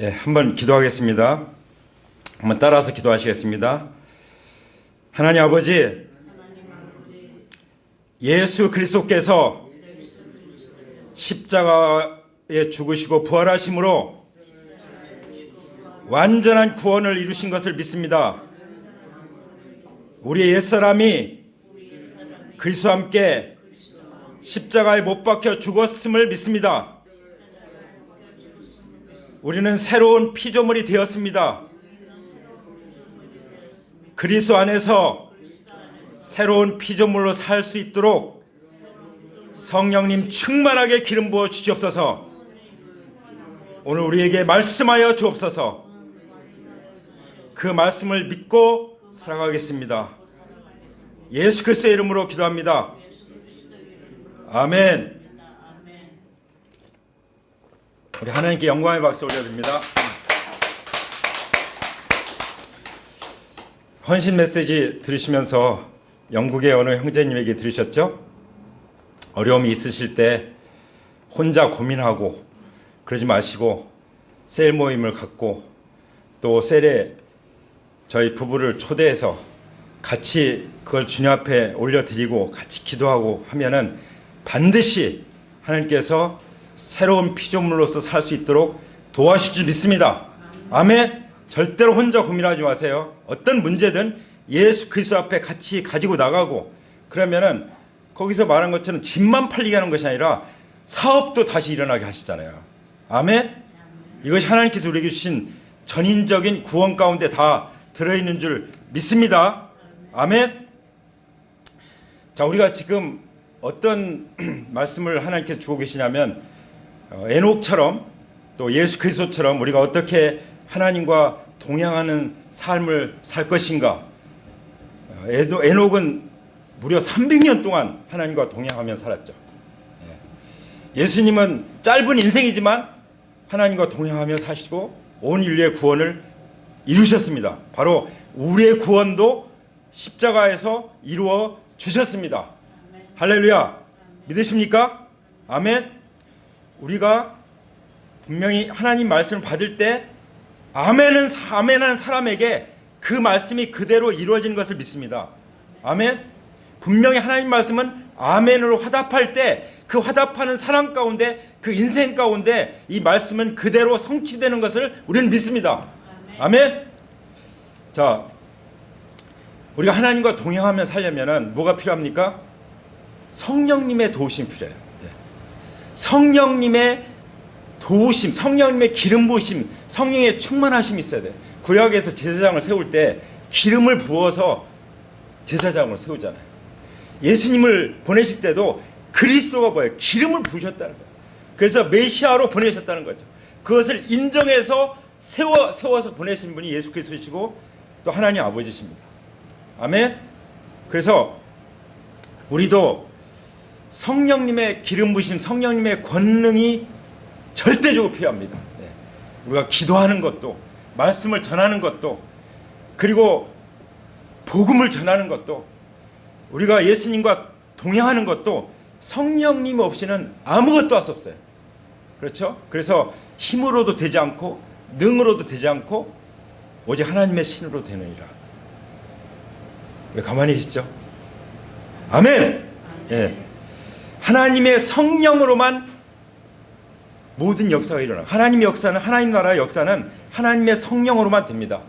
예, 한번 기도하겠습니다. 한번 따라서 기도하시겠습니다. 하나님 아버지, 예수 그리스도께서 십자가에 죽으시고 부활하심으로 완전한 구원을 이루신 것을 믿습니다. 우리의 옛사람이 그리스도와 함께 십자가에 못 박혀 죽었음을 믿습니다. 우리는 새로운 피조물이 되었습니다. 그리스도 안에서 새로운 피조물로 살 수 있도록 성령님 충만하게 기름 부어 주시옵소서. 오늘 우리에게 말씀하여 주옵소서. 그 말씀을 믿고 살아가겠습니다. 예수 그리스도의 이름으로 기도합니다. 아멘. 우리 하나님께 영광의 박수 올려드립니다. 헌신 메시지 들으시면서 영국의 어느 형제님에게 들으셨죠? 어려움이 있으실 때 혼자 고민하고 그러지 마시고 셀 모임을 갖고 또 셀에 저희 부부를 초대해서 같이 그걸 주님 앞에 올려드리고 같이 기도하고 하면은 반드시 하나님께서 새로운 피조물로서 살 수 있도록 도와주실 줄 믿습니다. 아멘. 절대로 혼자 고민하지 마세요. 어떤 문제든 예수 그리스도 앞에 같이 가지고 나가고, 그러면은 거기서 말한 것처럼 집만 팔리게 하는 것이 아니라 사업도 다시 일어나게 하시잖아요. 아멘. 이것이 하나님께서 우리에게 주신 전인적인 구원 가운데 다 들어있는 줄 믿습니다. 아멘. 자, 우리가 지금 어떤 말씀을 하나님께서 주고 계시냐면, 에녹처럼 또 예수 그리스도처럼 우리가 어떻게 하나님과 동행하는 삶을 살 것인가. 에녹은 무려 300년 동안 하나님과 동행하며 살았죠. 예수님은 짧은 인생이지만 하나님과 동행하며 사시고 온 인류의 구원을 이루셨습니다. 바로 우리의 구원도 십자가에서 이루어 주셨습니다. 할렐루야. 믿으십니까? 아멘. 우리가 분명히 하나님 말씀을 받을 때 아멘하는 사람에게 그 말씀이 그대로 이루어지는 것을 믿습니다. 아멘. 분명히 하나님 말씀은 아멘으로 화답할 때 그 화답하는 사람 가운데, 그 인생 가운데 이 말씀은 그대로 성취되는 것을 우리는 믿습니다. 아멘. 자, 우리가 하나님과 동행하며 살려면 뭐가 필요합니까? 성령님의 도우심이 필요해요. 성령님의 도우심, 성령님의 기름 부으심, 성령의 충만하심이 있어야 돼요. 구약에서 제사장을 세울 때 기름을 부어서 제사장을 세우잖아요. 예수님을 보내실 때도 그리스도가 뭐예요? 기름을 부으셨다는 거예요. 그래서 메시아로 보내셨다는 거죠. 그것을 인정해서 세워서 보내신 분이 예수 그리스도이시고 또 하나님 아버지십니다. 아멘. 그래서 우리도 성령님의 기름 부으심, 성령님의 권능이 절대적으로 필요합니다. 우리가 기도하는 것도, 말씀을 전하는 것도, 그리고 복음을 전하는 것도, 우리가 예수님과 동행하는 것도 성령님 없이는 아무것도 할 수 없어요. 그렇죠? 그래서 힘으로도 되지 않고 능으로도 되지 않고 오직 하나님의 신으로 되느니라. 왜 가만히 계시죠? 아멘. 예. 하나님의 성령으로만 모든 역사가 일어나. 하나님의 역사는, 하나님 나라의 역사는 하나님의 성령으로만 됩니다.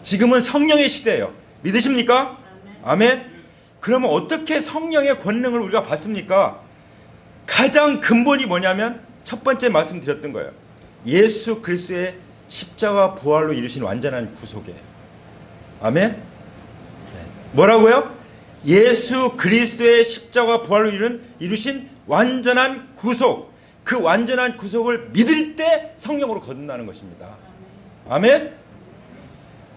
지금은 성령의 시대예요. 믿으십니까? 아멘. 그러면 어떻게 성령의 권능을 우리가 받습니까? 가장 근본이 뭐냐면 첫 번째 말씀드렸던 거예요. 예수 그리스도의 십자가 부활로 이루신 완전한 구속이에요. 아멘. 뭐라고요? 예수 그리스도의 십자가 부활로 이루신 완전한 구속. 그 완전한 구속을 믿을 때 성령으로 거듭나는 것입니다. 아멘.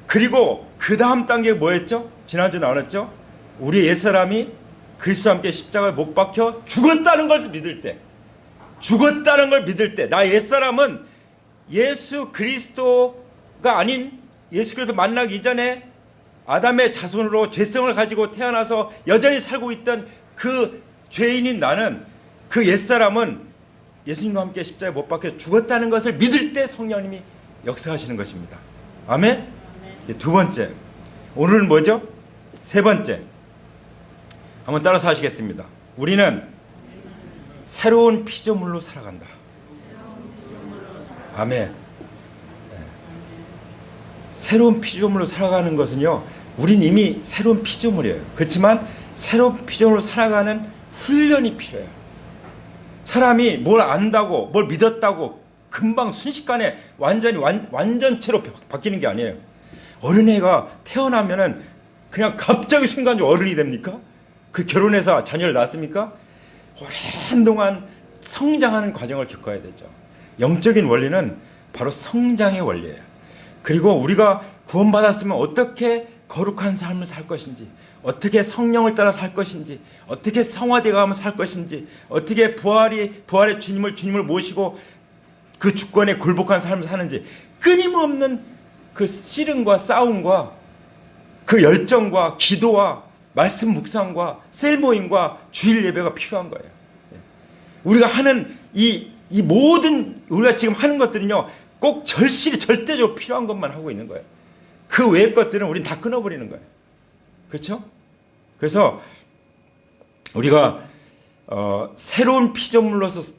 그리고 그 다음 단계가 뭐였죠? 지난주 나눴죠? 우리 옛사람이 그리스도와 함께 십자가에 못 박혀 죽었다는 것을 믿을 때, 죽었다는 걸 믿을 때, 나 옛사람은 예수 그리스도가 아닌, 예수 그리스도 만나기 이전에 아담의 자손으로 죄성을 가지고 태어나서 여전히 살고 있던 그 죄인인 나는, 그 옛사람은 예수님과 함께 십자가에 못 박혀 죽었다는 것을 믿을 때 성령님이 역사하시는 것입니다. 아멘? 두 번째. 오늘은 뭐죠? 세 번째. 한번 따라서 하시겠습니다. 우리는 새로운 피조물로 살아간다. 아멘. 새로운 피조물로 살아가는 것은요, 우린 이미 새로운 피조물이에요. 그렇지만 새로운 피조물로 살아가는 훈련이 필요해요. 사람이 뭘 안다고, 뭘 믿었다고 금방 순식간에 완전체로 바뀌는 게 아니에요. 어린애가 태어나면은 그냥 갑자기 순간적으로 어른이 됩니까? 그 결혼해서 자녀를 낳습니까? 오랜 동안 성장하는 과정을 겪어야 되죠. 영적인 원리는 바로 성장의 원리예요. 그리고 우리가 구원받았으면 어떻게 거룩한 삶을 살 것인지, 어떻게 성령을 따라 살 것인지, 어떻게 성화되어 가면 살 것인지, 어떻게 부활의 주님을 모시고 그 주권에 굴복한 삶을 사는지, 끊임없는 그 씨름과 싸움과 그 열정과 기도와 말씀 묵상과 셀 모임과 주일 예배가 필요한 거예요. 우리가 하는 이 모든 우리가 지금 하는 것들은요, 꼭 절대적으로 필요한 것만 하고 있는 거예요. 그 외의 것들은 우린 다 끊어버리는 거예요. 그렇죠? 그래서 우리가 새로운 피조물로서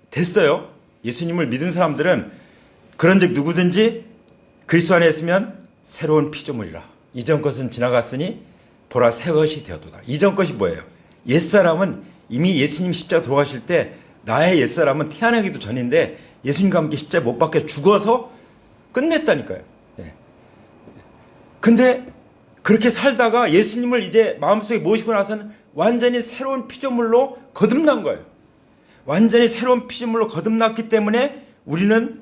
됐어요. 예수님을 믿은 사람들은 그런즉 누구든지 그리스도 안에 있으면 새로운 피조물이라. 이전 것은 지나갔으니 보라 새 것이 되었도다. 이전 것이 뭐예요? 옛사람은 이미 예수님 십자가 돌아가실 때 나의 옛사람은 태어나기도 전인데 예수님과 함께 십자가에 못 박혀 죽어서 끝냈다니까요. 예. 근데 그렇게 살다가 예수님을 이제 마음속에 모시고 나서는 완전히 새로운 피조물로 거듭난 거예요. 완전히 새로운 피조물로 거듭났기 때문에 우리는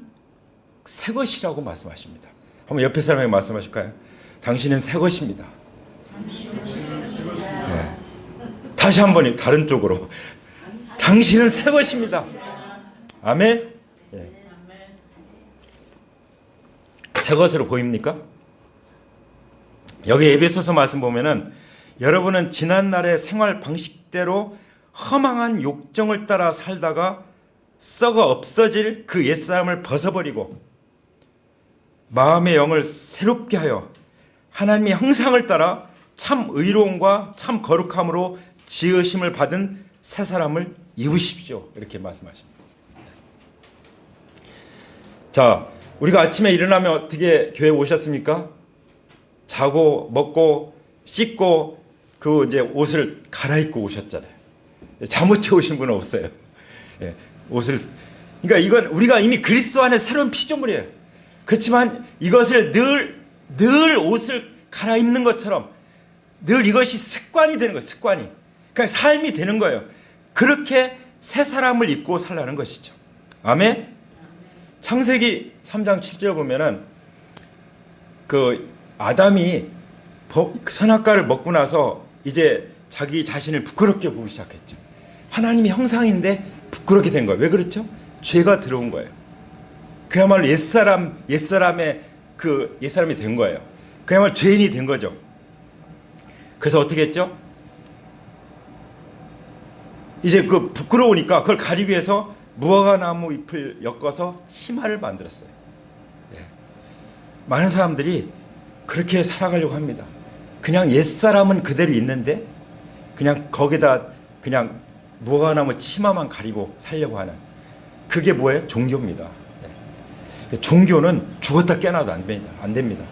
새 것이라고 말씀하십니다. 한번 옆에 사람에게 말씀하실까요? 당신은 새 것입니다. 네. 다시 한번 다른 쪽으로. 당신은 새 것입니다. 아멘. 네. 새 것으로 보입니까? 여기 에베소서 말씀 보면은 여러분은 지난날의 생활 방식대로 허망한 욕정을 따라 살다가 썩어 없어질 그 옛사람을 벗어버리고 마음의 영을 새롭게 하여 하나님의 형상을 따라 참 의로움과 참 거룩함으로 지으심을 받은 새 사람을 입으십시오. 이렇게 말씀하십니다. 자, 우리가 아침에 일어나면 어떻게 교회 오셨습니까? 자고 먹고 씻고 그 이제 옷을 갈아입고 오셨잖아요. 잠못 채우신 분은 없어요. 예, 옷을. 그러니까 이건 우리가 이미 그리스도 안에 새로운 피조물이에요. 그렇지만 이것을 늘 옷을 갈아입는 것처럼 늘 이것이 습관이 되는 거예요. 습관이. 그러니까 삶이 되는 거예요. 그렇게 새 사람을 입고 살라는 것이죠. 아멘. 창세기 3장 7절 보면은 그 아담이 선악과를 먹고 나서 이제 자기 자신을 부끄럽게 보기 시작했죠. 하나님의 형상인데 부끄럽게 된 거예요. 왜 그렇죠? 죄가 들어온 거예요. 그야말로 옛사람이 된 거예요. 그야말로 죄인이 된 거죠. 그래서 어떻게 했죠? 이제 그 부끄러우니까 그걸 가리기 위해서 무화과나무 잎을 엮어서 치마를 만들었어요. 예. 많은 사람들이 그렇게 살아가려고 합니다. 그냥 옛사람은 그대로 있는데 그냥 거기다 그냥 무화과나무 치마만 가리고 살려고 하는, 그게 뭐예요? 종교입니다. 예. 종교는 죽었다 깨어나도 안 됩니다.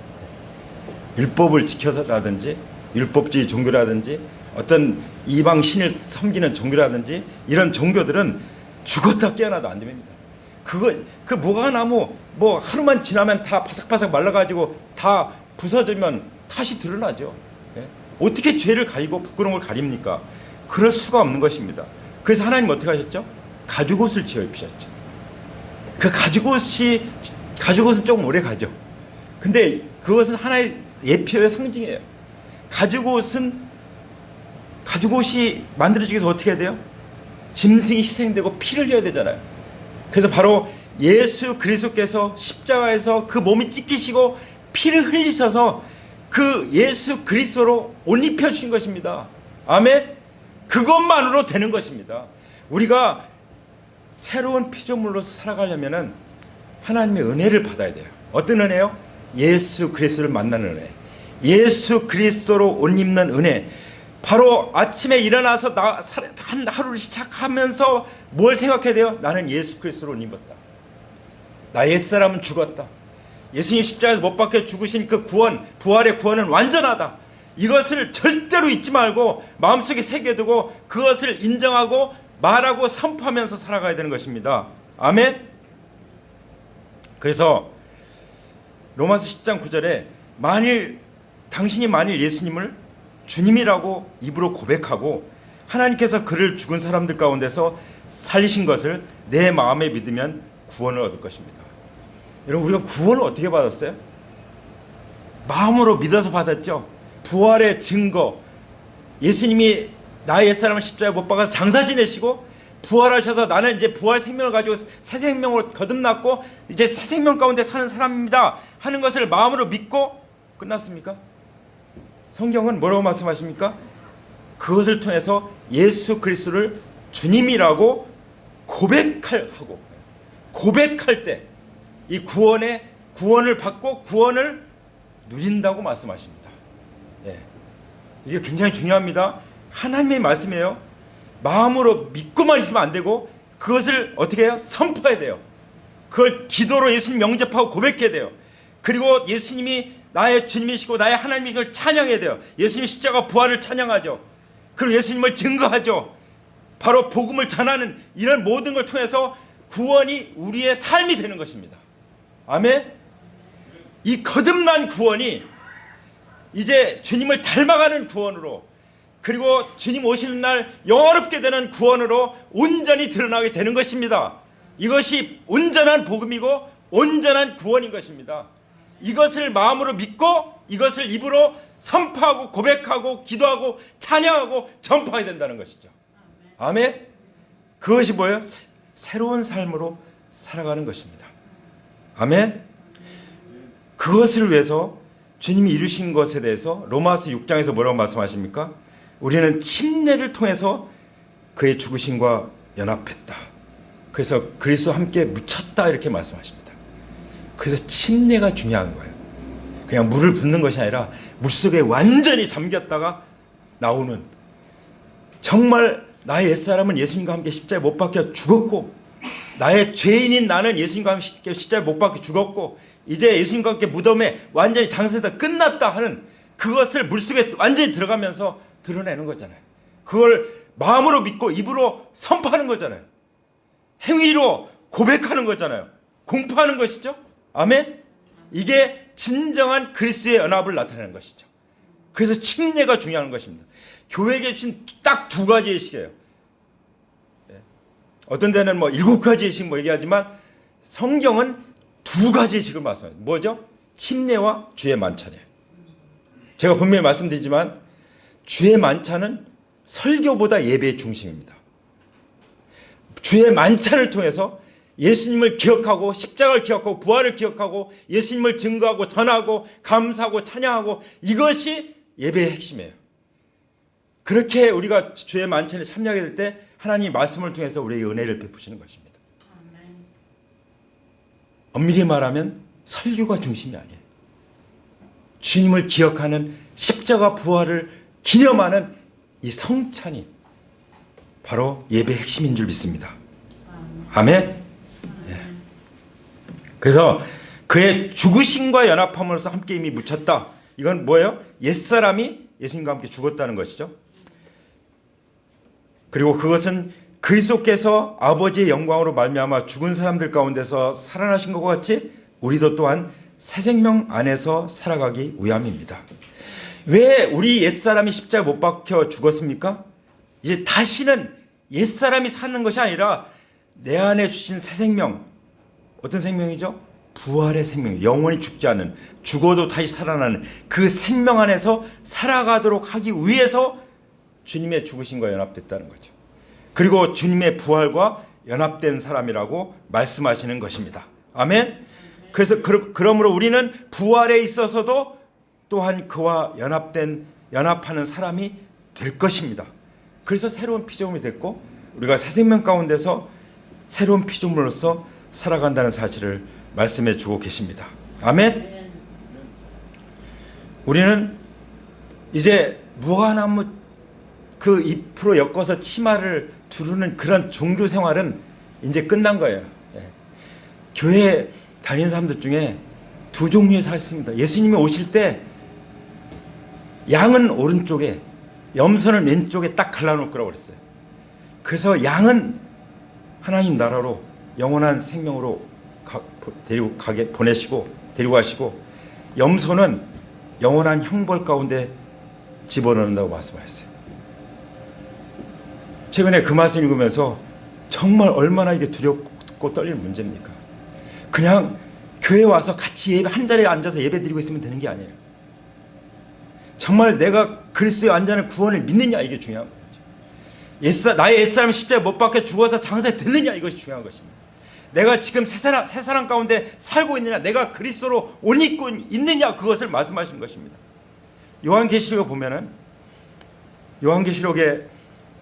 율법을 지켜서라든지 율법주의 종교라든지 어떤 이방 신을 섬기는 종교라든지 이런 종교들은 죽었다 깨어나도 안 됩니다. 그 무화과나무 뭐 하루만 지나면 다 바삭바삭 말라가지고 다 부서지면 다시 드러나죠. 예? 어떻게 죄를 가리고 부끄러운 걸 가립니까? 그럴 수가 없는 것입니다. 그래서 하나님 어떻게 하셨죠? 가죽옷을 지어 입히셨죠. 그 가죽옷은 조금 오래 가죠. 근데 그것은 하나의 예표의 상징이에요. 가죽옷이 만들어지기 위해서 어떻게 해야 돼요? 짐승이 희생되고 피를 흘려야 되잖아요. 그래서 바로 예수 그리스도께서 십자가에서 그 몸이 찢기시고 피를 흘리셔서 그 예수 그리스도로 옷 입혀주신 것입니다. 아멘. 그것만으로 되는 것입니다. 우리가 새로운 피조물로 살아가려면은 하나님의 은혜를 받아야 돼요. 어떤 은혜요? 예수 그리스도를 만나는 은혜. 예수 그리스도로 옷 입는 은혜. 바로 아침에 일어나서 한 하루를 시작하면서 뭘 생각해야 돼요? 나는 예수 그리스도로 옷 입었다. 나 옛사람은 죽었다. 예수님 십자가에서 못 박혀 죽으신 그 구원, 부활의 구원은 완전하다. 이것을 절대로 잊지 말고 마음속에 새겨두고 그것을 인정하고 말하고 선포하면서 살아가야 되는 것입니다. 아멘. 그래서 로마서 10장 9절에 당신이 만일 예수님을 주님이라고 입으로 고백하고 하나님께서 그를 죽은 사람들 가운데서 살리신 것을 내 마음에 믿으면 구원을 얻을 것입니다. 여러분, 우리가 구원을 어떻게 받았어요? 마음으로 믿어서 받았죠. 부활의 증거, 예수님이 나의 옛사람을 십자가에 못 박아서 장사 지내시고 부활하셔서 나는 이제 부활 생명을 가지고 새 생명으로 거듭났고 이제 새 생명 가운데 사는 사람입니다 하는 것을 마음으로 믿고 끝났습니까? 성경은 뭐라고 말씀하십니까? 그것을 통해서 예수 그리스도를 주님이라고 고백할 때 이 구원을 받고 구원을 누린다고 말씀하십니다. 예. 이게 굉장히 중요합니다. 하나님의 말씀이에요. 마음으로 믿고만 있으면 안 되고 그것을 어떻게 해요? 선포해야 돼요. 그걸 기도로 예수님 영접하고 고백해야 돼요. 그리고 예수님이 나의 주님이시고 나의 하나님이걸 찬양해야 돼요. 예수님 십자가 부활을 찬양하죠. 그리고 예수님을 증거하죠. 바로 복음을 전하는 이런 모든 걸 통해서 구원이 우리의 삶이 되는 것입니다. 아멘. 이 거듭난 구원이 이제 주님을 닮아가는 구원으로, 그리고 주님 오시는 날 영원롭게 되는 구원으로 온전히 드러나게 되는 것입니다. 이것이 온전한 복음이고 온전한 구원인 것입니다. 이것을 마음으로 믿고 이것을 입으로 선포하고 고백하고 기도하고 찬양하고 전파해야 된다는 것이죠. 아멘. 그것이 뭐예요? 새로운 삶으로 살아가는 것입니다. 아멘. 그것을 위해서 주님이 이루신 것에 대해서 로마서 6장에서 뭐라고 말씀하십니까? 우리는 침례를 통해서 그의 죽으심과 연합했다. 그래서 그리스도와 함께 묻혔다 이렇게 말씀하십니다. 그래서 침례가 중요한 거예요. 그냥 물을 붓는 것이 아니라 물속에 완전히 잠겼다가 나오는, 정말 나의 옛사람은 예수님과 함께 십자가에 못 박혀 죽었고 나의 죄인인 나는 예수님과 함께 십자가에 못 박혀 죽었고 이제 예수님과 함께 무덤에 완전히 장사에서 끝났다 하는 그것을 물속에 완전히 들어가면서 드러내는 거잖아요. 그걸 마음으로 믿고 입으로 선포하는 거잖아요. 행위로 고백하는 거잖아요. 공포하는 것이죠. 아멘. 이게 진정한 그리스도의 연합을 나타내는 것이죠. 그래서 침례가 중요한 것입니다. 교회에 주신 딱 두 가지 예식이에요. 어떤 데는 뭐 7가지 예식 얘기하지만 성경은 두 가지 예식을 말씀합니다. 뭐죠? 침례와 주의 만찬이에요. 제가 분명히 말씀드리지만 주의 만찬은 설교보다 예배의 중심입니다. 주의 만찬을 통해서 예수님을 기억하고 십자가를 기억하고 부활을 기억하고 예수님을 증거하고 전하고 감사하고 찬양하고 이것이 예배의 핵심이에요. 그렇게 우리가 주의 만찬에 참여하게 될 때 하나님 말씀을 통해서 우리의 은혜를 베푸시는 것입니다. 엄밀히 말하면 설교가 중심이 아니에요. 주님을 기억하는 십자가 부활을 기념하는 이 성찬이 바로 예배의 핵심인 줄 믿습니다. 아멘. 예. 그래서 그의 죽으심과 연합함으로써 함께 이미 묻혔다. 이건 뭐예요? 옛사람이 예수님과 함께 죽었다는 것이죠. 그리고 그것은 그리스도께서 아버지의 영광으로 말미암아 죽은 사람들 가운데서 살아나신 것과 같이 우리도 또한 새 생명 안에서 살아가기 위함입니다. 왜 우리 옛사람이 십자가에 못 박혀 죽었습니까? 이제 다시는 옛사람이 사는 것이 아니라 내 안에 주신 새 생명, 어떤 생명이죠? 부활의 생명, 영원히 죽지 않는, 죽어도 다시 살아나는 그 생명 안에서 살아가도록 하기 위해서 주님의 죽으심과 연합됐다는 거죠. 그리고 주님의 부활과 연합된 사람이라고 말씀하시는 것입니다. 아멘. 그래서 그러므로 우리는 부활에 있어서도 또한 그와 연합하는 사람이 될 것입니다. 그래서 새로운 피조물이 됐고 우리가 새 생명 가운데서 새로운 피조물로서 살아간다는 사실을 말씀해 주고 계십니다. 아멘. 우리는 이제 무화과나무 그 잎으로 엮어서 치마를 두르는 그런 종교 생활은 이제 끝난 거예요. 교회 다니는 사람들 중에 두 종류의 사람이 있습니다. 예수님이 오실 때 양은 오른쪽에 염소는 왼쪽에 딱 갈라놓을 거라고 그랬어요. 그래서 양은 하나님 나라로 영원한 생명으로 데리고 가시고 염소는 영원한 형벌 가운데 집어넣는다고 말씀하셨어요. 최근에 그 말씀 읽으면서 정말 얼마나 이게 두렵고 떨리는 문제입니까? 그냥 교회 와서 같이 한 자리에 앉아서 예배 드리고 있으면 되는 게 아니에요. 정말 내가 그리스도의 완전한 구원을 믿느냐, 이게 중요한 거죠. 나의 옛사람 십자가에 못 박혀 죽어서 장사에 드느냐, 이것이 중요한 것입니다. 내가 지금 새 사람 가운데 살고 있느냐, 내가 그리스도로 옷 입고 있느냐, 그것을 말씀하시는 것입니다. 요한계시록에 보면은 요한계시록의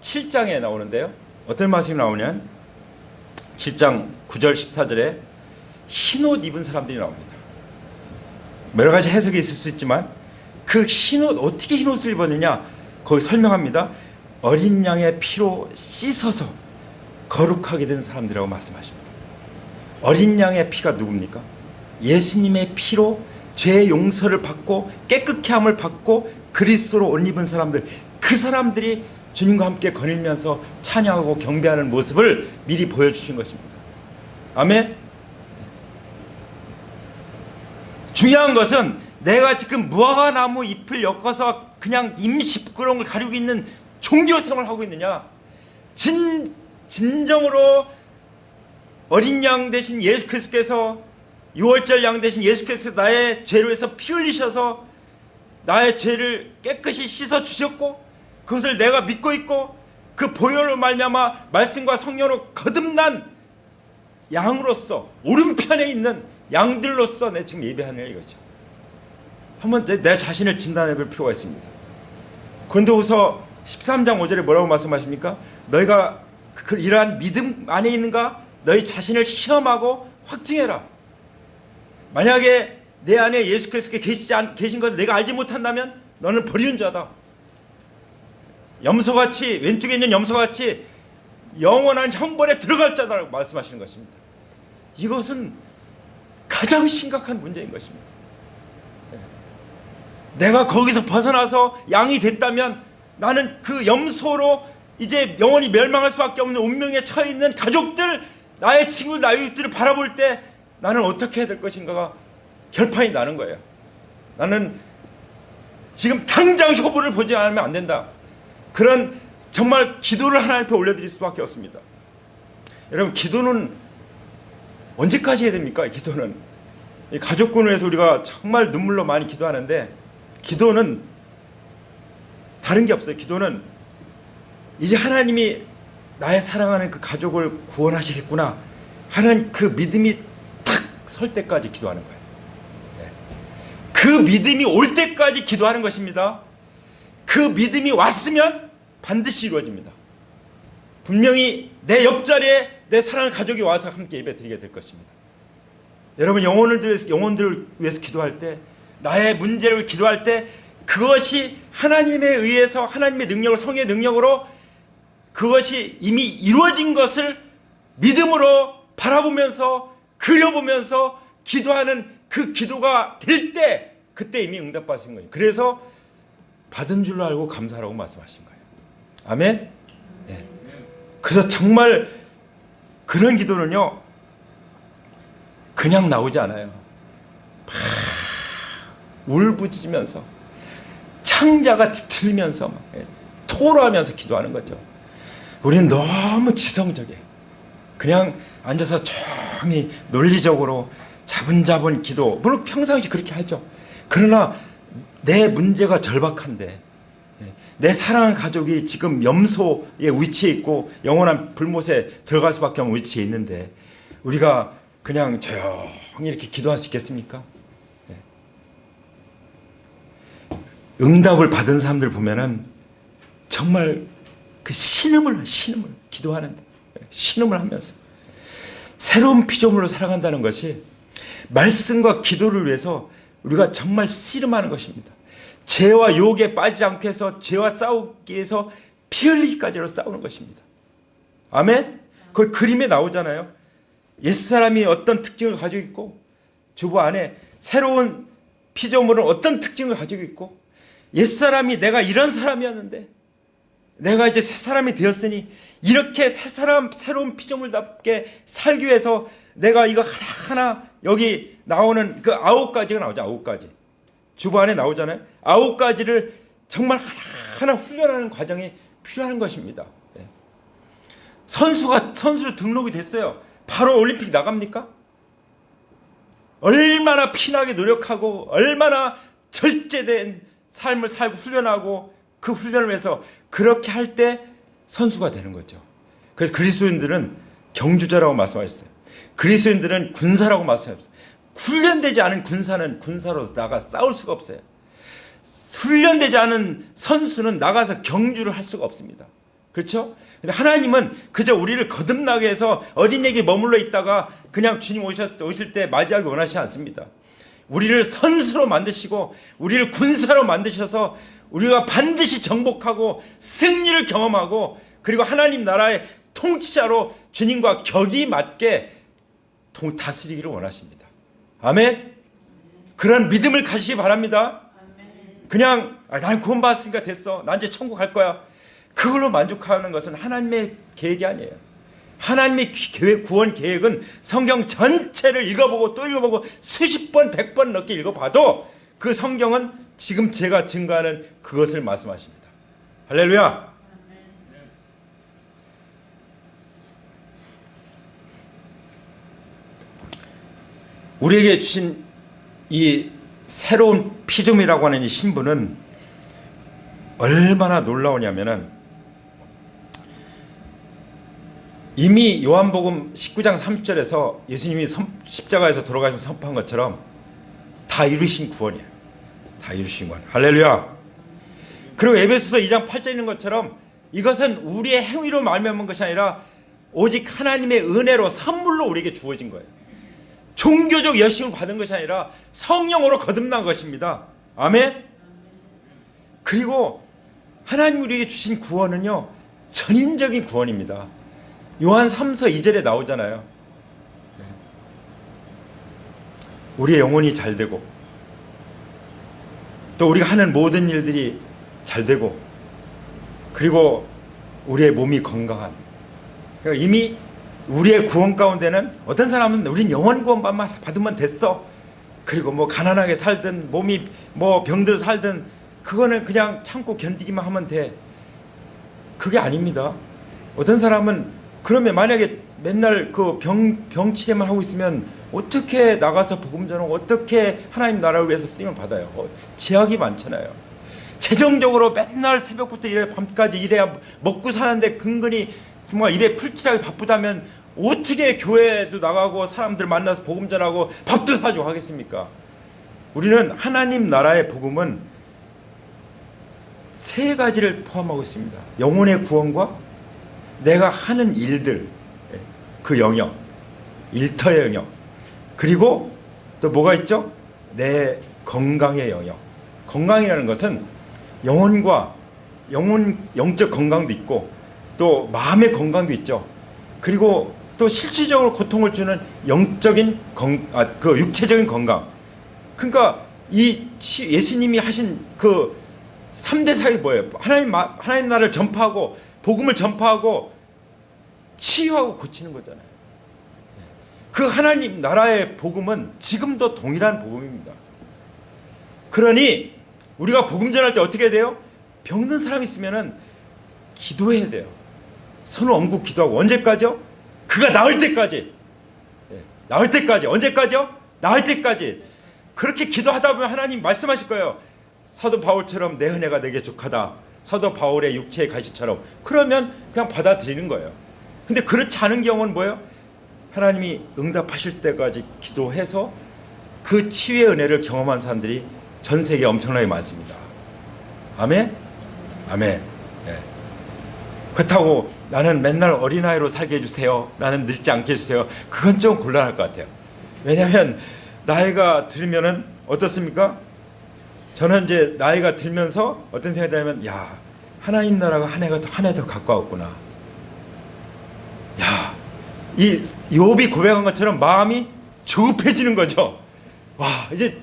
7장에 나오는데요. 어떤 말씀이 나오냐면 7장 9절 14절에 흰옷 입은 사람들이 나옵니다. 여러 가지 해석이 있을 수 있지만 그 흰옷, 어떻게 흰옷을 입었느냐, 거기 설명합니다. 어린 양의 피로 씻어서 거룩하게 된 사람들이라고 말씀하십니다. 어린 양의 피가 누굽니까? 예수님의 피로 죄의 용서를 받고 깨끗게 함을 받고 그리스도로 옷 입은 사람들, 그 사람들이 주님과 함께 거닐면서 찬양하고 경배하는 모습을 미리 보여주신 것입니다. 아멘. 중요한 것은 내가 지금 무화과나무 잎을 엮어서 그냥 임시부끄러운 걸 가지고 있는 종교 생활을 하고 있느냐, 진정으로 어린 양 대신 예수 그리스도께서, 유월절 양 대신 예수 그리스도께서 나의 죄를 위해서 피 흘리셔서 나의 죄를 깨끗이 씻어 주셨고, 그것을 내가 믿고 있고 그 보혈로 말미암아 말씀과 성령으로 거듭난 양으로서 오른편에 있는 양들로서 내 지금 예배하느냐, 이거죠. 한번 내 자신을 진단해 볼 필요가 있습니다. 고린도후서 13장 5절에 뭐라고 말씀하십니까? 너희가 이러한 믿음 안에 있는가? 너희 자신을 시험하고 확증해라. 만약에 내 안에 예수 그리스도께서 계신 것을 내가 알지 못한다면 너는 버리는 자다. 염소같이, 왼쪽에 있는 염소같이 영원한 형벌에 들어갈 자다라고 말씀하시는 것입니다. 이것은 가장 심각한 문제인 것입니다. 내가 거기서 벗어나서 양이 됐다면 나는 그 염소로 이제 영원히 멸망할 수밖에 없는 운명에 처해 있는 가족들, 나의 친구, 나의 이웃들을 바라볼 때 나는 어떻게 해야 될 것인가가 결판이 나는 거예요. 나는 지금 당장 효부를 보지 않으면 안 된다. 그런 정말 기도를 하나님 앞에 올려드릴 수밖에 없습니다. 여러분, 기도는 언제까지 해야 됩니까? 기도는 가족군을 위해서 우리가 정말 눈물로 많이 기도하는데, 기도는 다른 게 없어요. 기도는 이제 하나님이 나의 사랑하는 그 가족을 구원하시겠구나 하는 그 믿음이 탁 설 때까지 기도하는 거예요. 그 믿음이 올 때까지 기도하는 것입니다. 그 믿음이 왔으면 반드시 이루어집니다. 분명히 내 옆자리에 내 사랑하는 가족이 와서 함께 예배드리게 될 것입니다. 여러분, 영혼들을 위해서 기도할 때, 나의 문제를 기도할 때, 그것이 하나님에 의해서, 하나님의 능력으로, 성령의 능력으로 그것이 이미 이루어진 것을 믿음으로 바라보면서, 그려보면서 기도하는 그 기도가 될 때, 그때 이미 응답받으신 거예요. 그래서 받은 줄로 알고 감사하라고 말씀하신 거예요. 아멘. 네. 그래서 정말 그런 기도는요, 그냥 나오지 않아요. 울부짖으면서, 창자가 뒤틀면서 토로하면서 기도하는 거죠. 우리는 너무 지성적이에요. 그냥 앉아서 조용히 논리적으로 자분자분 기도, 물론 평상시 그렇게 하죠. 그러나 내 문제가 절박한데, 내 사랑하는 가족이 지금 염소에 위치해 있고 영원한 불못에 들어갈 수밖에 없는 위치에 있는데 우리가 그냥 조용히 이렇게 기도할 수 있겠습니까? 응답을 받은 사람들 보면은 정말 그 신음을 기도하는데, 신음을 하면서 새로운 피조물로 살아간다는 것이 말씀과 기도를 위해서 우리가 정말 씨름하는 것입니다. 죄와 유혹에 빠지지 않게 해서 죄와 싸우기 위해서 피 흘리기까지로 싸우는 것입니다. 아멘? 그 그림에 나오잖아요. 옛사람이 어떤 특징을 가지고 있고 주보 안에 새로운 피조물은 어떤 특징을 가지고 있고, 옛사람이 내가 이런 사람이었는데 내가 이제 새 사람이 되었으니 이렇게 새 사람, 새로운 피조물답게 살기 위해서 내가 이거 하나하나, 여기 나오는 그 9가지가 나오죠. 9가지. 주보 안에 나오잖아요. 9가지를 정말 하나하나 훈련하는 과정이 필요한 것입니다. 선수로 등록이 됐어요. 바로 올림픽 나갑니까? 얼마나 피나게 노력하고 얼마나 절제된 삶을 살고 훈련하고 그 훈련을 위해서 그렇게 할 때 선수가 되는 거죠. 그래서 그리스도인들은 경주자라고 말씀하셨어요. 그리스도인들은 군사라고 말씀하셨어요. 훈련되지 않은 군사는 군사로 나가 싸울 수가 없어요. 훈련되지 않은 선수는 나가서 경주를 할 수가 없습니다. 그렇죠? 근데 하나님은 그저 우리를 거듭나게 해서 어린애에게 머물러 있다가 그냥 주님 오실 때 맞이하기 원하시지 않습니다. 우리를 선수로 만드시고 우리를 군사로 만드셔서 우리가 반드시 정복하고 승리를 경험하고, 그리고 하나님 나라의 통치자로 주님과 격이 맞게 다스리기를 원하십니다. 아멘. 그런 믿음을 가지시기 바랍니다. 그냥 난 구원받았으니까 됐어, 난 이제 천국 갈 거야, 그걸로 만족하는 것은 하나님의 계획이 아니에요. 하나님의 구원 계획은 성경 전체를 읽어보고 또 읽어보고 수십 번, 100번 넘게 읽어봐도 그 성경은 지금 제가 증거하는 그것을 말씀하십니다. 할렐루야. 우리에게 주신 이 새로운 피조물이라고 하는 이 신분은 얼마나 놀라우냐면은, 이미 요한복음 19장 30절에서 예수님이 십자가에서 돌아가시면서 선포한 것처럼 다 이루신 구원이에요. 다 이루신 구원. 할렐루야. 그리고 에베소서 2장 8절에 있는 것처럼 이것은 우리의 행위로 말미암은 것이 아니라 오직 하나님의 은혜로 선물로 우리에게 주어진 거예요. 종교적 여심을 받은 것이 아니라 성령으로 거듭난 것입니다. 아멘. 그리고 하나님 우리에게 주신 구원은요, 전인적인 구원입니다. 요한 3서 2절에 나오잖아요. 우리의 영혼이 잘 되고 또 우리가 하는 모든 일들이 잘 되고, 그리고 우리의 몸이 건강한, 그러니까 이미 우리의 구원 가운데는 어떤 사람은 우린 영원 구원만 받으면 됐어, 그리고 뭐 가난하게 살든 몸이 뭐 병들어 살든 그거는 그냥 참고 견디기만 하면 돼. 그게 아닙니다. 어떤 사람은 그러면 만약에 맨날 그 병 치료만 하고 있으면 어떻게 나가서 복음 전하고 어떻게 하나님 나라를 위해서 쓰임을 받아요? 제약이 많잖아요. 재정적으로 맨날 새벽부터 일해 밤까지 일해야 먹고 사는데 근근히 정말 입에 풀칠하게 바쁘다면 어떻게 교회도 나가고 사람들 만나서 복음 전하고 밥도 사주고 하겠습니까? 우리는 하나님 나라의 복음은 세 가지를 포함하고 있습니다. 영혼의 구원과 내가 하는 일들, 그 영역, 일터의 영역, 그리고 또 뭐가 있죠? 내 건강의 영역. 건강이라는 것은 영적 건강도 있고 또 마음의 건강도 있죠. 그리고 또 실질적으로 고통을 주는 영적인 그 육체적인 건강. 그러니까 이 예수님이 하신 그 3대 사역이 뭐예요? 하나님 나라를 전파하고 복음을 전파하고 치유하고 고치는 거잖아요. 그 하나님 나라의 복음은 지금도 동일한 복음입니다. 그러니 우리가 복음 전할 때 어떻게 해야 돼요? 병든 사람이 있으면은 기도해야 돼요. 손을 얹고 기도하고. 언제까지요? 그가 나을 때까지. 나을 때까지. 언제까지요? 나을 때까지. 그렇게 기도하다 보면 하나님 말씀하실 거예요. 사도 바울처럼 내 은혜가 내게 족하다. 사도 바울의 육체의 가시처럼. 그러면 그냥 받아들이는 거예요. 근데 그렇지 않은 경우는 뭐예요? 하나님이 응답하실 때까지 기도해서 그 치유의 은혜를 경험한 사람들이 전 세계에 엄청나게 많습니다. 아멘? 아멘. 네. 그렇다고 나는 맨날 어린아이로 살게 해주세요, 나는 늙지 않게 해주세요, 그건 좀 곤란할 것 같아요. 왜냐하면 나이가 들면은 어떻습니까? 저는 이제 나이가 들면서 어떤 생각이 드냐면, 야, 하나님 나라가 한 해 더 가까웠구나. 야, 이 욥이 고백한 것처럼 마음이 조급해지는 거죠. 와, 이제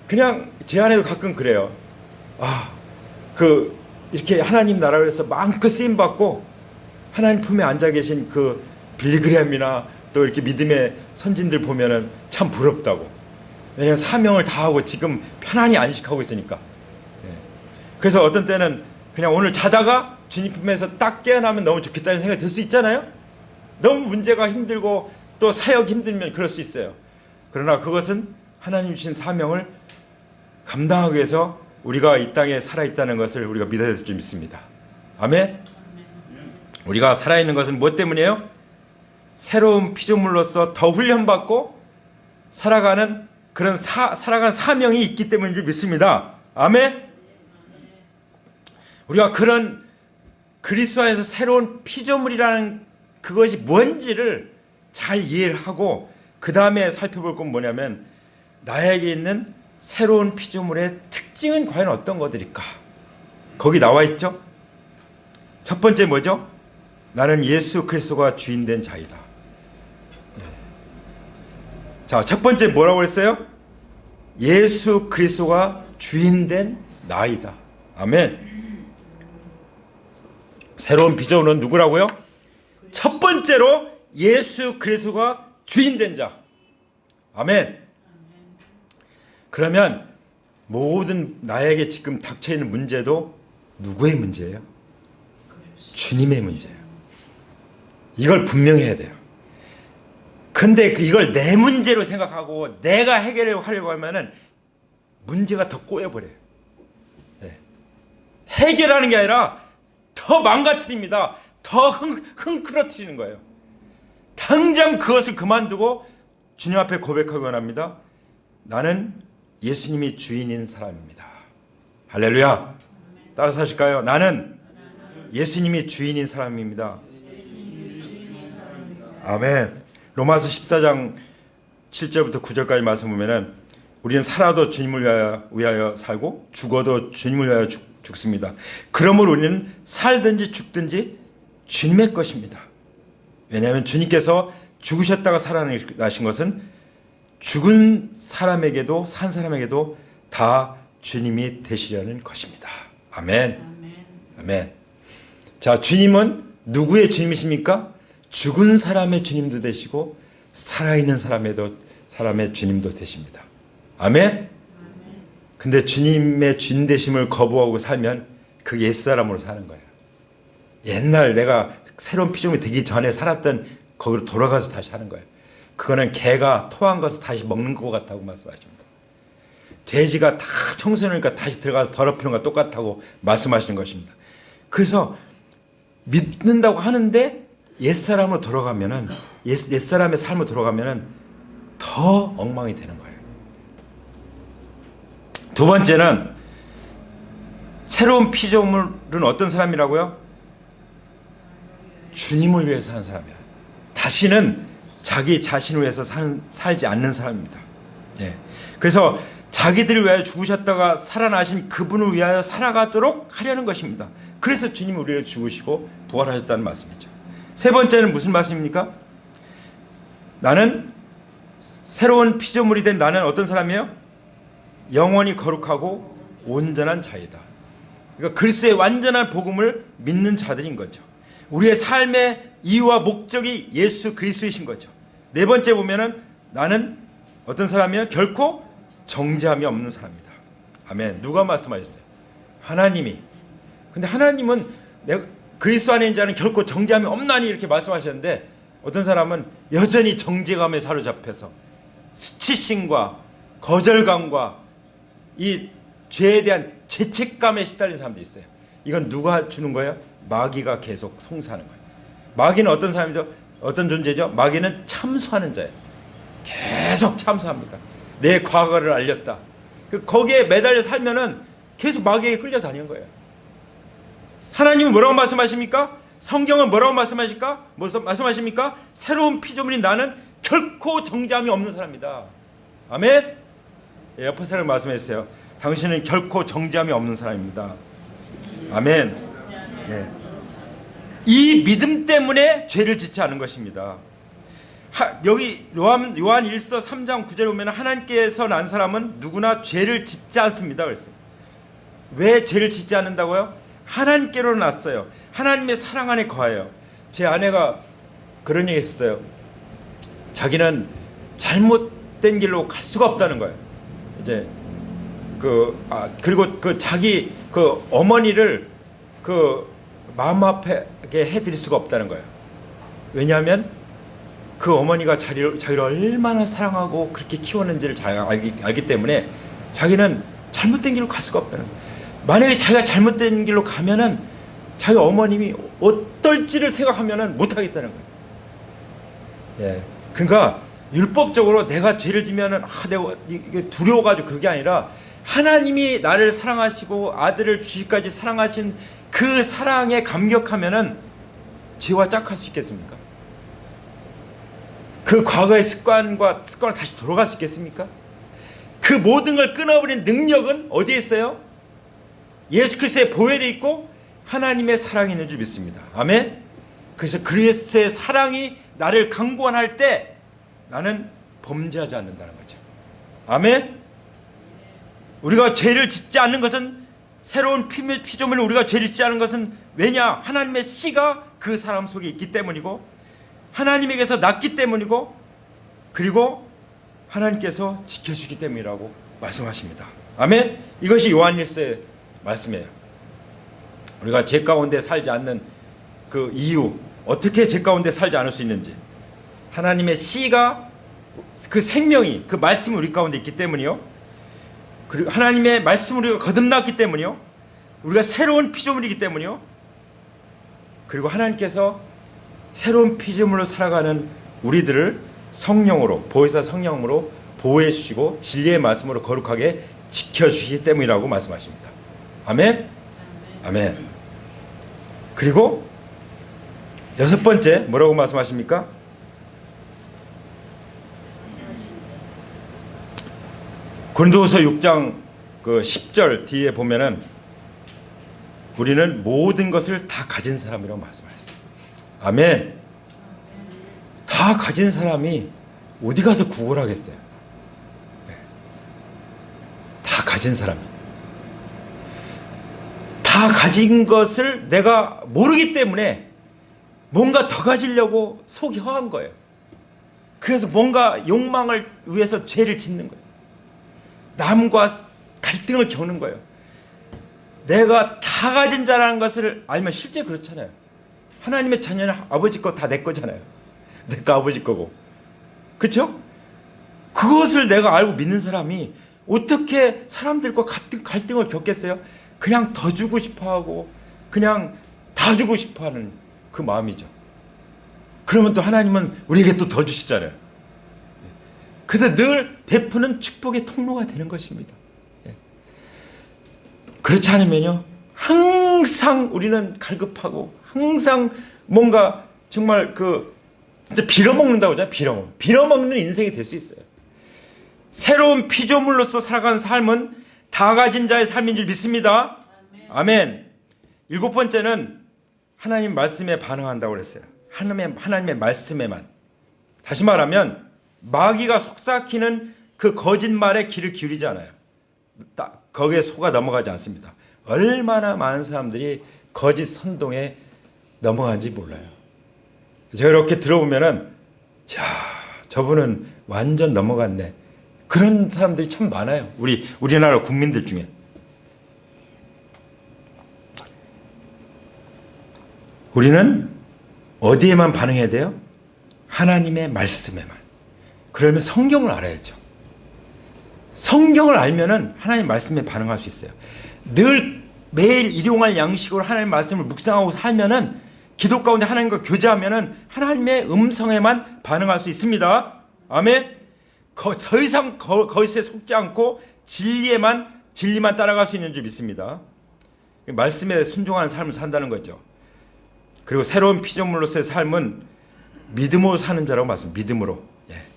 그냥 제 안에도 가끔 그래요. 아, 이렇게 하나님 나라를 위해서 마음껏 쓰임 받고 하나님 품에 앉아 계신 그 빌리그램이나 또 이렇게 믿음의 선진들 보면은 참 부럽다고. 왜냐하면 사명을 다하고 지금 편안히 안식하고 있으니까. 예. 그래서 어떤 때는 그냥 오늘 자다가 주님 품에서 딱 깨어나면 너무 좋겠다는 생각이 들 수 있잖아요. 너무 문제가 힘들고 또 사역이 힘들면 그럴 수 있어요. 그러나 그것은 하나님 주신 사명을 감당하기 위해서 우리가 이 땅에 살아있다는 것을 우리가 믿어야 될 줄 믿습니다. 아멘? 우리가 살아있는 것은 무엇 때문이에요? 새로운 피조물로서 더 훈련받고 살아가는 그런 살아가는 사명이 있기 때문인 줄 믿습니다. 아멘? 우리가 그런 그리스도 안에서 새로운 피조물이라는 그것이 뭔지를 잘 이해를 하고 그 다음에 살펴볼 건 뭐냐면 나에게 있는 새로운 피조물의 특징은 과연 어떤 것들일까? 거기 나와 있죠? 첫 번째 뭐죠? 나는 예수 그리스도가 주인된 자이다. 자, 첫 번째 뭐라고 그랬어요? 예수 그리스도가 주인된 나이다. 아멘. 새로운 피조물은 누구라고요? 첫 번째로 예수 그리스도가 주인된 자. 아멘. 그러면 모든 나에게 지금 닥쳐있는 문제도 누구의 문제예요? 주님의 문제예요. 이걸 분명히 해야 돼요. 근데 이걸 내 문제로 생각하고 내가 해결을 하려고 하면은 문제가 더 꼬여버려요. 네. 해결하는 게 아니라 더 망가뜨립니다. 더 흥크러뜨리는 거예요. 당장 그것을 그만두고 주님 앞에 고백하기 원합니다. 나는 예수님이 주인인 사람입니다. 할렐루야. 따라서 하실까요? 나는 예수님이 주인인 사람입니다. 아멘. 로마서 14장 7절부터 9절까지 말씀 보면은 우리는 살아도 주님을 위하여 살고 죽어도 주님을 위하여 죽습니다. 그러므로 우리는 살든지 죽든지 주님의 것입니다. 왜냐하면 주님께서 죽으셨다가 살아나신 것은 죽은 사람에게도 산 사람에게도 다 주님이 되시려는 것입니다. 아멘. 아멘. 자, 주님은 누구의 주님이십니까? 죽은 사람의 주님도 되시고 살아있는 사람의 주님도 되십니다. 아멘. 근데 주님의 주인 되심을 거부하고 살면 그 옛사람으로 사는 거예요. 옛날 내가 새로운 피조물이 되기 전에 살았던 거기로 돌아가서 다시 사는 거예요. 그거는 개가 토한 것을 다시 먹는 것 같다고 말씀하십니다. 돼지가 다 청소해놓으니까 다시 들어가서 더럽히는 것과 똑같다고 말씀하시는 것입니다. 그래서 믿는다고 하는데 옛사람으로 돌아가면은 옛사람의 삶으로 돌아가면은 더 엉망이 되는 거예요. 두 번째는 새로운 피조물은 어떤 사람이라고요? 주님을 위해서 사는 사람이야. 다시는 자기 자신을 위해서 살지 않는 사람입니다. 예. 그래서 자기들을 위하여 죽으셨다가 살아나신 그분을 위하여 살아가도록 하려는 것입니다. 그래서 주님이 우리를 죽으시고 부활하셨다는 말씀이죠. 세 번째는 무슨 말씀입니까? 나는 새로운 피조물이 된 나는 어떤 사람이에요? 영원히 거룩하고 온전한 자이다. 그러니까 그리스도의 완전한 복음을 믿는 자들인 거죠. 우리의 삶의 이유와 목적이 예수 그리스도이신 거죠. 네 번째 보면은 나는 어떤 사람이에요? 결코 정죄함이 없는 사람이다. 아멘. 누가 말씀하셨어요? 하나님이. 근데 하나님은 내가 그리스도 안에 있는 자는 결코 정죄함이 없나니 이렇게 말씀하셨는데 어떤 사람은 여전히 정죄감에 사로잡혀서 수치심과 거절감과 이 죄에 대한 죄책감에 시달린 사람들이 있어요. 이건 누가 주는 거예요? 마귀가 계속 송사하는 거예요. 마귀는 어떤 사람이죠? 어떤 존재죠? 마귀는 참소하는 자예요. 계속 참소합니다. 내 과거를 알렸다. 거기에 매달려 살면은 계속 마귀에게 끌려다니는 거예요. 하나님은 뭐라고 말씀하십니까? 성경은 뭐라고 말씀하십니까? 새로운 피조물인 나는 결코 정죄함이 없는 사람이다. 아멘. 예, 옆에 사람 말씀해주세요. 당신은 결코 정죄함이 없는 사람입니다. 아멘. 예. 이 믿음 때문에 죄를 짓지 않은 것입니다. 여기 요한 1서 3장 9절에 보면 하나님께서 난 사람은 누구나 죄를 짓지 않습니다. 그랬어요. 왜 죄를 짓지 않는다고요? 하나님께로 났어요. 하나님의 사랑 안에 거해요. 제 아내가 그런 얘기 했었어요. 자기는 잘못된 길로 갈 수가 없다는 거예요. 이제 그리고 자기 어머니를 마음 아프게 해드릴 수가 없다는 거예요. 왜냐하면 그 어머니가 자기를 얼마나 사랑하고 그렇게 키웠는지를 잘 알기 때문에 자기는 잘못된 길로 갈 수가 없다는 거예요. 만약에 자기가 잘못된 길로 가면은 자기 어머님이 어떨지를 생각하면은 못하겠다는 거예요. 예, 그러니까 율법적으로 내가 죄를 지면은 내가 이게 두려워가지고 그게 아니라 하나님이 나를 사랑하시고 아들을 주시기까지 사랑하신 그 사랑에 감격하면은 죄와 짝할 수 있겠습니까? 그 과거의 습관을 다시 돌아갈 수 있겠습니까? 그 모든 걸 끊어버린 능력은 어디에 있어요? 예수 그리스도의 보혈에 있고 하나님의 사랑이 있는 줄 믿습니다. 아멘. 그래서 그리스도의 사랑이 나를 강구할 때 나는 범죄하지 않는다는 거죠. 아멘. 우리가 죄를 짓지 않는 것은 새로운 피조물을 우리가 죄를 짓지 않는 것은 왜냐? 하나님의 씨가 그 사람 속에 있기 때문이고 하나님에게서 났기 때문이고 그리고 하나님께서 지켜주기 때문이라고 말씀하십니다. 아멘. 이것이 요한일서의 말씀이에요. 우리가 죄 가운데 살지 않는 그 이유, 어떻게 죄 가운데 살지 않을 수 있는지, 하나님의 씨가 그 생명이 그 말씀이 우리 가운데 있기 때문이요. 그리고 하나님의 말씀을 우리가 거듭났기 때문이요. 우리가 새로운 피조물이기 때문이요. 그리고 하나님께서 새로운 피조물로 살아가는 우리들을 성령으로, 보혜사 성령으로 보호해 주시고 진리의 말씀으로 거룩하게 지켜주시기 때문이라고 말씀하십니다. 아멘. 아멘. 그리고 여섯 번째 뭐라고 말씀하십니까? 고린도후서 6장 10절 뒤에 보면은 우리는 모든 것을 다 가진 사람이라고 말씀하셨어요. 아멘. 다 가진 사람이 어디 가서 구걸하겠어요? 네. 다 가진 사람이. 다 가진 것을 내가 모르기 때문에 뭔가 더 가지려고 속이 허한 거예요. 그래서 뭔가 욕망을 위해서 죄를 짓는 거예요. 남과 갈등을 겪는 거예요. 내가 다 가진 자라는 것을 알면 실제 그렇잖아요. 하나님의 자녀는 아버지 거 다 내 거잖아요. 내 거 아버지 거고. 그렇죠? 그것을 내가 알고 믿는 사람이 어떻게 사람들과 갈등을 겪겠어요? 그냥 더 주고 싶어하고 그냥 다 주고 싶어하는 그 마음이죠. 그러면 또 하나님은 우리에게 또 더 주시잖아요. 그래서 늘 베푸는 축복의 통로가 되는 것입니다. 그렇지 않으면요 항상 우리는 갈급하고 항상 뭔가 정말 진짜 빌어먹는다고 하잖아요. 빌어먹는 인생이 될 수 있어요. 새로운 피조물로서 살아가는 삶은 다 가진 자의 삶인 줄 믿습니다. 아멘. 일곱 번째는 하나님 말씀에 반응한다고 그랬어요. 하나님의 말씀에만. 다시 말하면 마귀가 속삭이는 그 거짓말에 귀를 기울이지 않아요. 거기에 속아 넘어가지 않습니다. 얼마나 많은 사람들이 거짓 선동에 넘어간지 몰라요. 제가 이렇게 들어보면은 저분은 완전 넘어갔네. 그런 사람들이 참 많아요. 우리나라 국민들 중에. 우리는 어디에만 반응해야 돼요? 하나님의 말씀에만. 그러면 성경을 알아야죠. 성경을 알면은 하나님 말씀에 반응할 수 있어요. 늘 매일 일용할 양식으로 하나님 말씀을 묵상하고 살면은 기도 가운데 하나님과 교제하면은 하나님의 음성에만 반응할 수 있습니다. 아멘. 더 이상 거짓에 속지 않고 진리만 따라갈 수 있는 줄 믿습니다. 말씀에 순종하는 삶을 산다는 거죠. 그리고 새로운 피조물로서의 삶은 믿음으로 사는 자라고 말씀합니다. 믿음으로.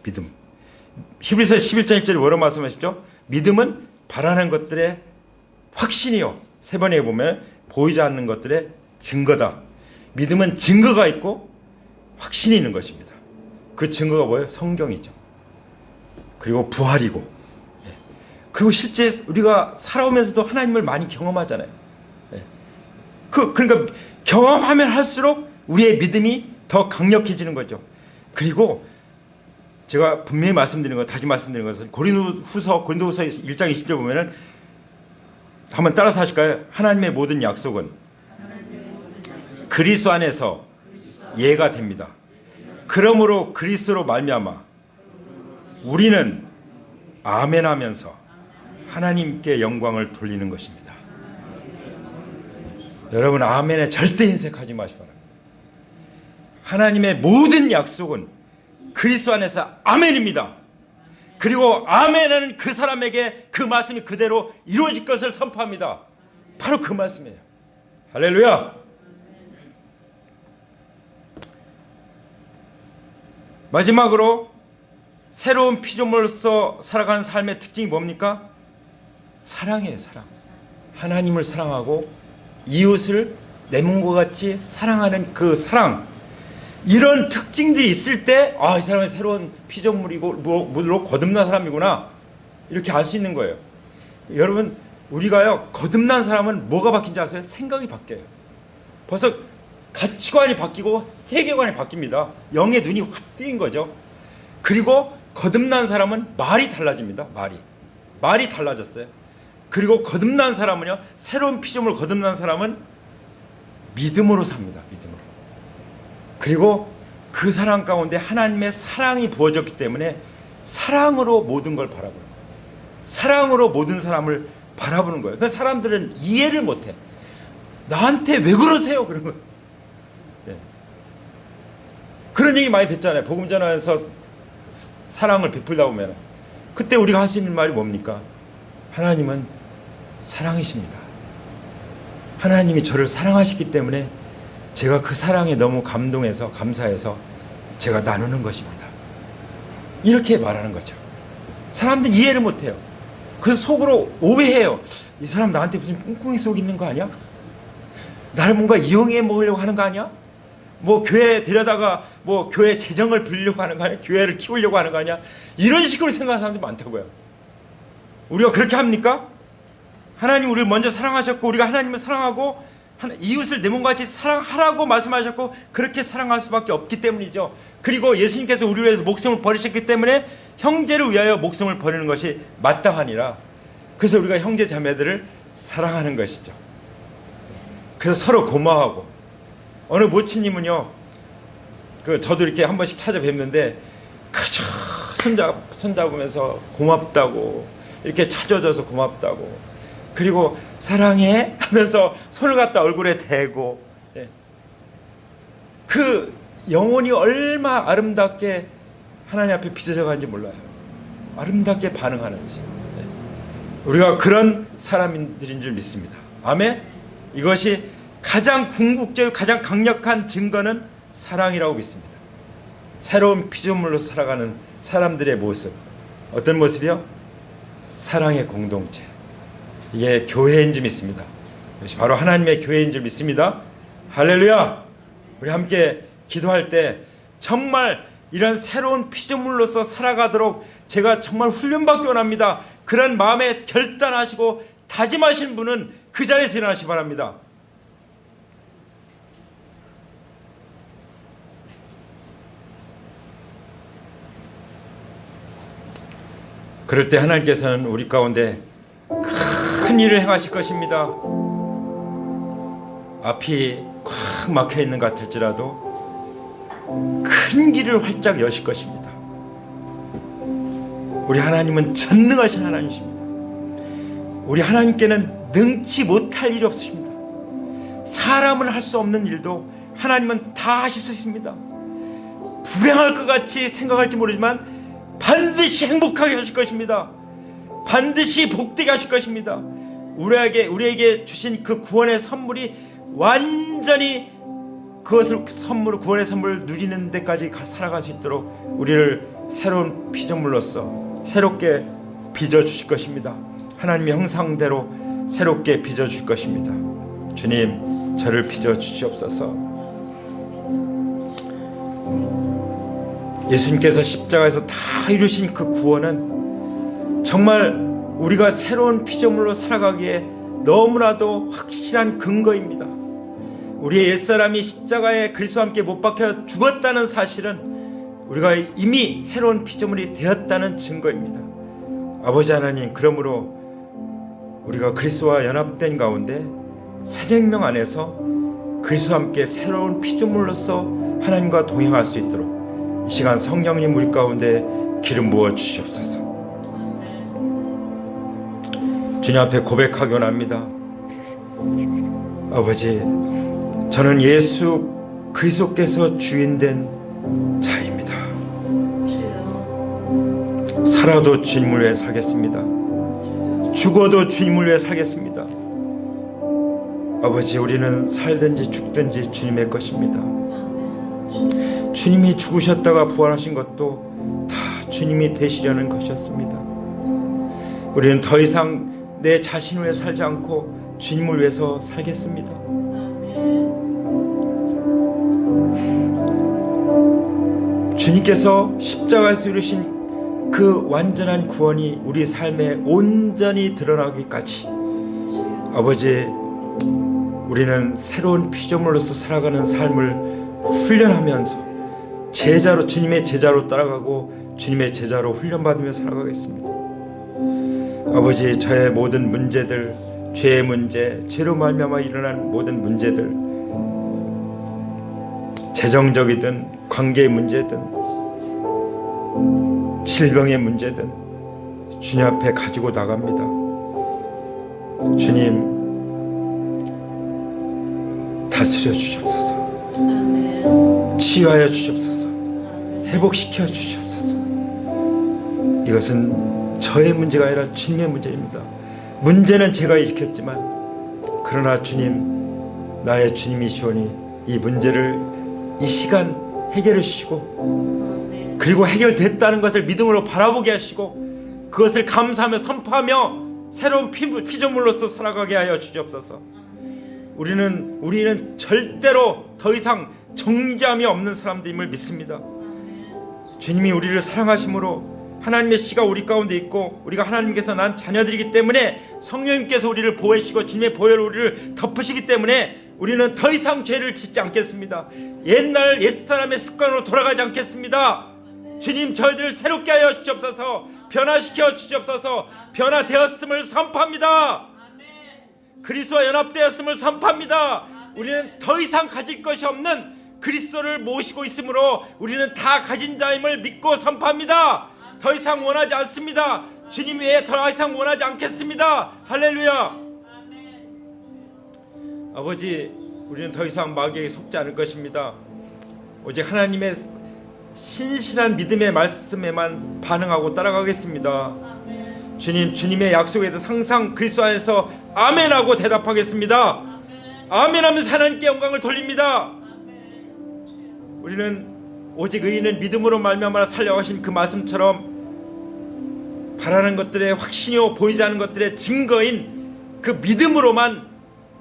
믿음. 히브리서 11장 1절에 뭐라고 말씀하시죠? 믿음은 바라는 것들의 확신이요. 세 번에 보면 보이지 않는 것들의 증거다. 믿음은 증거가 있고 확신이 있는 것입니다. 그 증거가 뭐예요? 성경이죠. 그리고 부활이고, 그리고 실제 우리가 살아오면서도 하나님을 많이 경험하잖아요. 그러니까 경험하면 할수록 우리의 믿음이 더 강력해지는 거죠. 그리고 제가 분명히 말씀드리는 것, 다시 말씀드리는 것은 고린도후서 1장 20절 보면은 한번 따라서 하실까요? 하나님의 모든 약속은 그리스도 안에서 예가 됩니다. 그러므로 그리스도로 말미암아 우리는 아멘하면서 하나님께 영광을 돌리는 것입니다. 여러분, 아멘에 절대 인색하지 마시기 바랍니다. 하나님의 모든 약속은 그리스도 안에서 아멘입니다. 그리고 아멘은 그 사람에게 그 말씀이 그대로 이루어질 것을 선포합니다. 바로 그 말씀이에요. 할렐루야. 마지막으로 새로운 피조물로서 살아가는 삶의 특징이 뭡니까? 사랑이에요. 사랑. 하나님을 사랑하고 이웃을 내 몸과 같이 사랑하는 그 사랑. 이런 특징들이 있을 때 이 사람은 새로운 피조물이고 물로 거듭난 사람이구나, 이렇게 알 수 있는 거예요. 여러분, 우리가요, 거듭난 사람은 뭐가 바뀐지 아세요? 생각이 바뀌어요. 벌써 가치관이 바뀌고 세계관이 바뀝니다. 영의 눈이 확 뜨인 거죠. 그리고 거듭난 사람은 말이 달라집니다. 말이 달라졌어요. 그리고 거듭난 사람은요, 새로운 피조물 거듭난 사람은 믿음으로 삽니다. 믿음으로. 그리고 그 사랑 가운데 하나님의 사랑이 부어졌기 때문에 사랑으로 모든 걸 바라보는 거예요. 사랑으로 모든 사람을 바라보는 거예요. 그러니까 사람들은 이해를 못해. 나한테 왜 그러세요? 그런 거예요. 네. 그런 얘기 많이 듣잖아요. 복음 전하면서 사랑을 베풀다 보면 그때 우리가 할 수 있는 말이 뭡니까? 하나님은 사랑이십니다. 하나님이 저를 사랑하시기 때문에 제가 그 사랑에 너무 감동해서 감사해서 제가 나누는 것입니다. 이렇게 말하는 거죠. 사람들이 이해를 못해요. 그래서 속으로 오해해요. 이 사람 나한테 무슨 꿍꿍이 속 있는 거 아니야? 나를 뭔가 이용해 먹으려고 하는 거 아니야? 뭐 교회 데려다가 뭐 교회 재정을 빌려고 하는 거 아니야? 교회를 키우려고 하는 거 아니야? 이런 식으로 생각하는 사람들이 많다고요. 우리가 그렇게 합니까? 하나님 우리를 먼저 사랑하셨고 우리가 하나님을 사랑하고 이웃을 내 몸과 같이 사랑하라고 말씀하셨고 그렇게 사랑할 수밖에 없기 때문이죠. 그리고 예수님께서 우리를 위해서 목숨을 버리셨기 때문에 형제를 위하여 목숨을 버리는 것이 마땅하니라. 그래서 우리가 형제 자매들을 사랑하는 것이죠. 그래서 서로 고마워하고, 어느 모치님은요, 저도 이렇게 한 번씩 찾아뵙는데 그저 손잡으면서 고맙다고, 이렇게 찾아줘서 고맙다고, 그리고 사랑해 하면서 손을 갖다 얼굴에 대고, 그 영혼이 얼마나 아름답게 하나님 앞에 빚어져 가는지 몰라요. 아름답게 반응하는지. 우리가 그런 사람들인 줄 믿습니다. 아멘. 이것이 가장 궁극적이고 가장 강력한 증거는 사랑이라고 믿습니다. 새로운 피조물로 살아가는 사람들의 모습. 어떤 모습이요? 사랑의 공동체. 이게 교회인 줄 믿습니다. 이것이 바로 하나님의 교회인 줄 믿습니다. 할렐루야. 우리 함께 기도할 때 정말 이런 새로운 피조물로서 살아가도록 제가 정말 훈련받기 원합니다. 그런 마음에 결단하시고 다짐하신 분은 그 자리에서 일어나시기 바랍니다. 그럴 때 하나님께서는 우리 가운데 큰 일을 행하실 것입니다. 앞이 꽉 막혀 있는 것 같을지라도 큰 길을 활짝 여실 것입니다. 우리 하나님은 전능하신 하나님이십니다. 우리 하나님께는 능치 못할 일이 없으십니다. 사람은 할 수 없는 일도 하나님은 다 하실 수 있습니다. 불행할 것 같이 생각할지 모르지만 반드시 행복하게 하실 것입니다. 반드시 복되게 하실 것입니다. 우리에게 주신 그 구원의 선물이 완전히 그것을 구원의 선물을 누리는 데까지 살아갈 수 있도록 우리를 새로운 피조물로서 새롭게 빚어주실 것입니다. 하나님의 형상대로 새롭게 빚어줄 것입니다. 주님, 저를 빚어주시옵소서. 예수님께서 십자가에서 다 이루신 그 구원은 정말 우리가 새로운 피조물로 살아가기에 너무나도 확실한 근거입니다. 우리의 옛사람이 십자가에 그리스도와 함께 못 박혀 죽었다는 사실은 우리가 이미 새로운 피조물이 되었다는 증거입니다. 아버지 하나님, 그러므로 우리가 그리스도와 연합된 가운데 새 생명 안에서 그리스도와 함께 새로운 피조물로서 하나님과 동행할 수 있도록 이 시간 성령님 우리 가운데 기름 부어 주시옵소서. 주님 앞에 고백하기 원합니다. 아버지, 저는 예수 그리스도께서 주인된 자입니다. 살아도 주님을 위해 살겠습니다. 죽어도 주님을 위해 살겠습니다. 아버지, 우리는 살든지 죽든지 주님의 것입니다. 주님이 죽으셨다가 부활하신 것도 다 주님이 되시려는 것이었습니다. 우리는 더 이상 내 자신을 위해 살지 않고 주님을 위해서 살겠습니다. 주님께서 십자가에서 이루신 그 완전한 구원이 우리 삶에 온전히 드러나기까지 아버지, 우리는 새로운 피조물로서 살아가는 삶을 훈련하면서 제자로, 주님의 제자로 따라가고 주님의 제자로 훈련받으며 살아가겠습니다. 아버지, 저의 모든 문제들, 죄의 문제, 죄로 말미암아 일어난 모든 문제들, 재정적이든 관계의 문제든 질병의 문제든 주님 앞에 가지고 나갑니다. 주님, 다스려 주시옵소서. 치유하여 주시옵소서. 회복시켜 주시옵소서. 이것은 저의 문제가 아니라 주님의 문제입니다. 문제는 제가 일으켰지만 그러나 주님, 나의 주님이시오니 이 문제를 이 시간 해결해 주시고 그리고 해결됐다는 것을 믿음으로 바라보게 하시고 그것을 감사하며 선포하며 새로운 피조물로서 살아가게 하여 주시옵소서. 우리는 절대로 더 이상 정죄함이 없는 사람들임을 믿습니다. 주님이 우리를 사랑하심으로 하나님의 씨가 우리 가운데 있고 우리가 하나님께서 난 자녀들이기 때문에 성령님께서 우리를 보호해주시고 주님의 보혈로 우리를 덮으시기 때문에 우리는 더 이상 죄를 짓지 않겠습니다. 옛사람의 습관으로 돌아가지 않겠습니다. 주님, 저희들을 새롭게 하여 주시옵소서. 변화시켜 주시옵소서. 변화되었음을 선포합니다. 그리스도와 연합되었음을 선포합니다. 우리는 더 이상 가질 것이 없는 그리스도를 모시고 있으므로 우리는 다 가진 자임을 믿고 선포합니다. 더 이상 원하지 않습니다. 주님 외에 더 이상 원하지 않겠습니다. 할렐루야. 아버지, 우리는 더 이상 마귀에게 속지 않을 것입니다. 오직 하나님의 신실한 믿음의 말씀에만 반응하고 따라가겠습니다. 주님, 주님의 약속에 대해서 항상 그리스도 안에서 아멘하고 대답하겠습니다. 아멘하면서 하나님께 영광을 돌립니다. 우리는 오직 의인은 믿음으로 말미암아 살려가신 그 말씀처럼 바라는 것들의 확신이요 보이지 않는 것들의 증거인 그 믿음으로만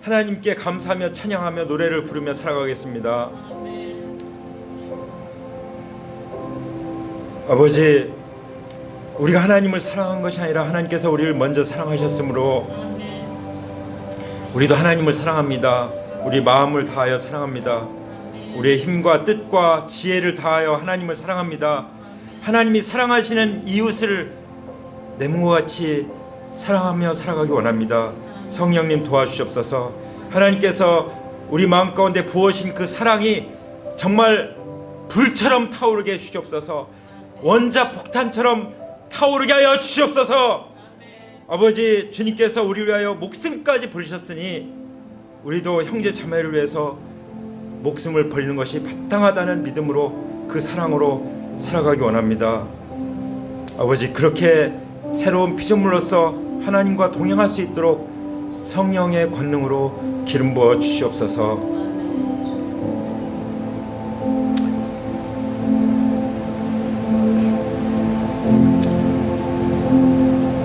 하나님께 감사하며 찬양하며 노래를 부르며 살아가겠습니다. 아버지, 우리가 하나님을 사랑한 것이 아니라 하나님께서 우리를 먼저 사랑하셨으므로 우리도 하나님을 사랑합니다. 우리 마음을 다하여 사랑합니다. 우리의 힘과 뜻과 지혜를 다하여 하나님을 사랑합니다. 하나님이 사랑하시는 이웃을 내 몸과 같이 사랑하며 살아가기 원합니다. 성령님 도와주시옵소서. 하나님께서 우리 마음 가운데 부어신 그 사랑이 정말 불처럼 타오르게 해주시옵소서. 원자 폭탄처럼 타오르게 하여 주시옵소서. 아버지, 주님께서 우리를 위하여 목숨까지 버리셨으니 우리도 형제 자매를 위해서 목숨을 버리는 것이 마땅하다는 믿음으로 그 사랑으로 살아가기 원합니다. 아버지, 그렇게 새로운 피조물로서 하나님과 동행할 수 있도록 성령의 권능으로 기름 부어 주시옵소서.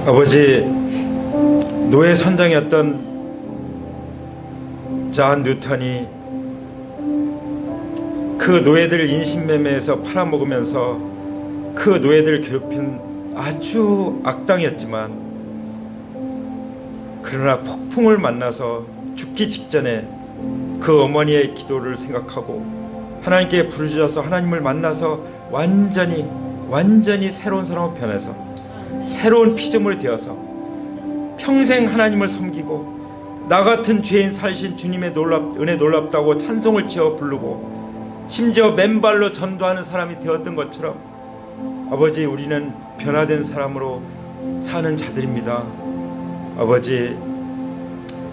아버지, 노예 선장이었던 존 뉴턴이 그 노예들을 인신매매해서 팔아먹으면서 그 노예들을 괴롭힌 아주 악당이었지만, 그러나 폭풍을 만나서 죽기 직전에 그 어머니의 기도를 생각하고 하나님께 부르짖어서 하나님을 만나서 완전히 새로운 사람으로 변해서 새로운 피조물이 되어서 평생 하나님을 섬기고 나 같은 죄인 살신 주님의 은혜 놀랍다고 찬송을 지어 부르고 심지어 맨발로 전도하는 사람이 되었던 것처럼, 아버지, 우리는 변화된 사람으로 사는 자들입니다. 아버지,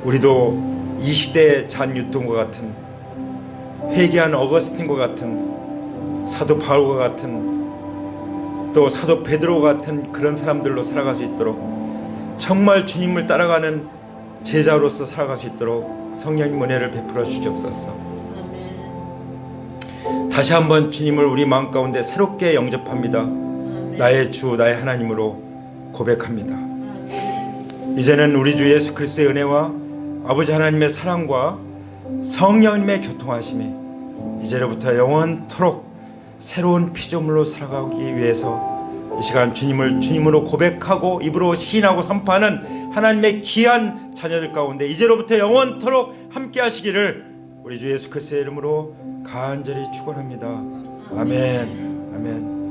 우리도 이 시대의 잔 뉴턴과 같은, 회개한 어거스틴과 같은, 사도 바울과 같은, 또 사도 베드로와 같은 그런 사람들로 살아갈 수 있도록, 정말 주님을 따라가는 제자로서 살아갈 수 있도록 성령님 은혜를 베풀어 주시옵소서. 다시 한번 주님을 우리 마음 가운데 새롭게 영접합니다. 나의 주, 나의 하나님으로 고백합니다. 이제는 우리 주 예수 그리스도의 은혜와 아버지 하나님의 사랑과 성령님의 교통하심이 이제로부터 영원토록 새로운 피조물로 살아가기 위해서 이 시간 주님을 주님으로 고백하고 입으로 시인하고 선포하는 하나님의 귀한 자녀들 가운데 이제로부터 영원토록 함께 하시기를 우리 주 예수 그리스도의 이름으로 간절히 축원합니다. 아멘. 아멘.